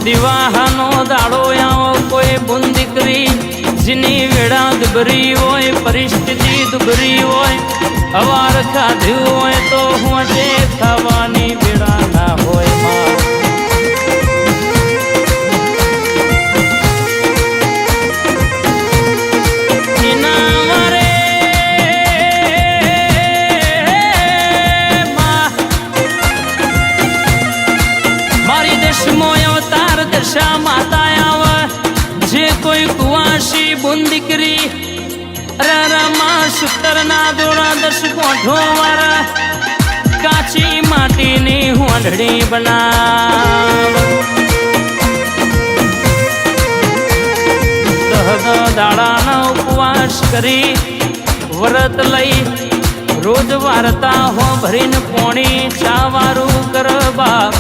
દિવાહાનો દાડો આવો કોઈ બુન દીકરી જેની વેળા દુબરી હોય, પરિસ્થિતિ દુબરી હોય, અવાર ખાધ્યું હોય તો હું જે ખાવાની વેળા ના હોય માં માતા આવે જે કોઈ કુવાસી બુન દીકરી રરમાં સુતર ના દોડા 10 કોઠો વાળા કાચી માટીની હોંડડી બનાવ દાડાનો ઉપવાસ કરી વ્રત લઈ રોજ વાર્તા હો ભરીને પોણી ચા વારું કર બાપ